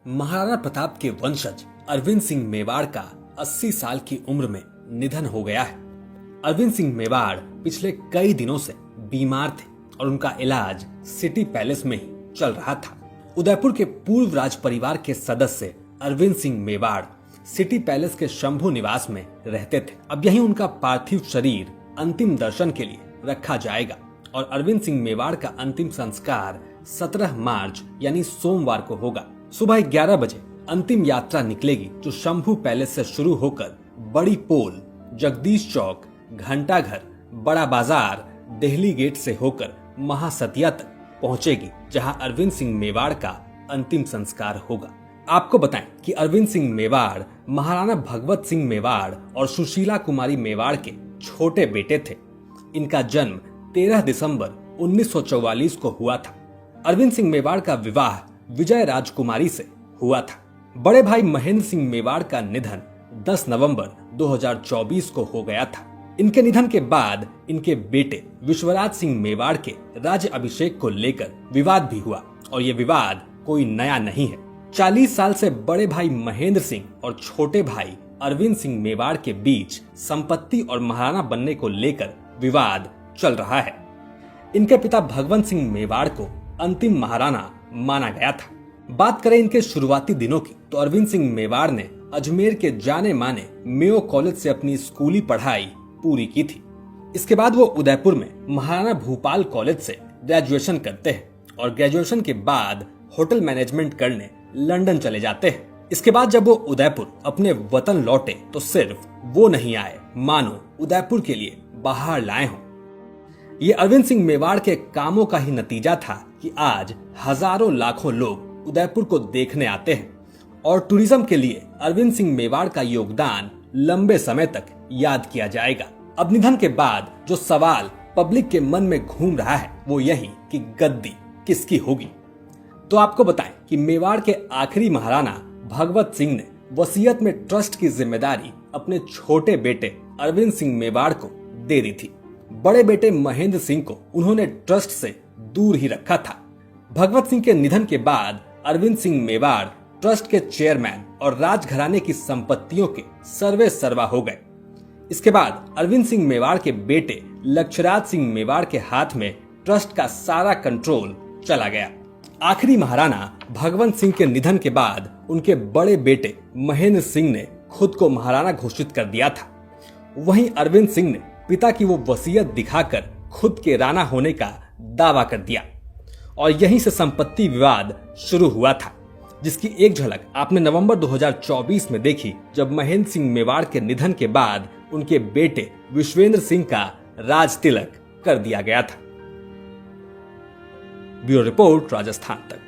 महाराणा प्रताप के वंशज अरविंद सिंह मेवाड़ का 80 साल की उम्र में निधन हो गया है। अरविंद सिंह मेवाड़ पिछले कई दिनों से बीमार थे और उनका इलाज सिटी पैलेस में ही चल रहा था। उदयपुर के पूर्व राज परिवार के सदस्य अरविंद सिंह मेवाड़ सिटी पैलेस के शंभू निवास में रहते थे। अब यहीं उनका पार्थिव शरीर अंतिम दर्शन के लिए रखा जाएगा और अरविंद सिंह मेवाड़ का अंतिम संस्कार 17 मार्च यानी सोमवार को होगा। सुबह 11 बजे अंतिम यात्रा निकलेगी जो शंभू पैलेस से शुरू होकर बड़ी पोल, जगदीश चौक, घंटा घर, बड़ा बाजार, दिल्ली गेट से होकर महासतिया तक पहुंचेगी, जहां अरविंद सिंह मेवाड़ का अंतिम संस्कार होगा। आपको बताएं कि अरविंद सिंह मेवाड़ महाराणा भगवत सिंह मेवाड़ और सुशीला कुमारी मेवाड़ के छोटे बेटे थे। इनका जन्म 13 दिसंबर 1944 को हुआ था। अरविंद सिंह मेवाड़ का विवाह विजय राजकुमारी से हुआ था। बड़े भाई महेंद्र सिंह मेवाड़ का निधन 10 नवंबर 2024 को हो गया था। इनके निधन के बाद इनके बेटे विश्वराज सिंह मेवाड़ के राज्य अभिषेक को लेकर विवाद भी हुआ और ये विवाद कोई नया नहीं है। 40 साल से बड़े भाई महेंद्र सिंह और छोटे भाई अरविंद सिंह मेवाड़ के बीच संपत्ति और महाराणा बनने को लेकर विवाद चल रहा है। इनके पिता भगवंत सिंह मेवाड़ को अंतिम महाराणा माना गया था। बात करें इनके शुरुआती दिनों की तो अरविंद सिंह मेवाड़ ने अजमेर के जाने माने मेयो कॉलेज से अपनी स्कूली पढ़ाई पूरी की थी। इसके बाद वो उदयपुर में महाराणा भूपाल कॉलेज से ग्रेजुएशन करते हैं और ग्रेजुएशन के बाद होटल मैनेजमेंट करने लंदन चले जाते हैं। इसके बाद जब वो उदयपुर अपने वतन लौटे तो सिर्फ वो नहीं आए, मानो उदयपुर के लिए बाहर लाए हों। ये अरविंद सिंह मेवाड़ के कामों का ही नतीजा था कि आज हजारों लाखों लोग उदयपुर को देखने आते हैं और टूरिज्म के लिए अरविंद सिंह मेवाड़ का योगदान लंबे समय तक याद किया जाएगा। अब निधन के बाद जो सवाल पब्लिक के मन में घूम रहा है वो यही कि गद्दी किसकी होगी। तो आपको बताएं कि मेवाड़ के आखिरी महाराणा भगवत सिंह ने वसीयत में ट्रस्ट की जिम्मेदारी अपने छोटे बेटे अरविंद सिंह मेवाड़ को दे दी थी। बड़े बेटे महेंद्र सिंह को उन्होंने ट्रस्ट से दूर ही रखा था। भगवत सिंह के निधन के बाद अरविंद सिंह मेवाड़ ट्रस्ट के चेयरमैन और राजघराने की संपत्तियों के सर्वे सर्वा हो गए। इसके बाद अरविंद सिंह मेवाड़ के बेटे लक्षराज सिंह मेवाड़ के हाथ में ट्रस्ट का सारा कंट्रोल चला गया। आखिरी महाराणा भगवंत सिंह के निधन के बाद उनके बड़े बेटे महेंद्र सिंह ने खुद को महाराणा घोषित कर दिया था। वहीं अरविंद सिंह ने पिता की वो वसीयत दिखाकर खुद के राणा होने का दावा कर दिया और यहीं से संपत्ति विवाद शुरू हुआ था, जिसकी एक झलक आपने नवंबर 2024 में देखी जब महेंद्र सिंह मेवाड़ के निधन के बाद उनके बेटे विश्वेंद्र सिंह का राज तिलक कर दिया गया था। ब्यूरो रिपोर्ट, राजस्थान तक।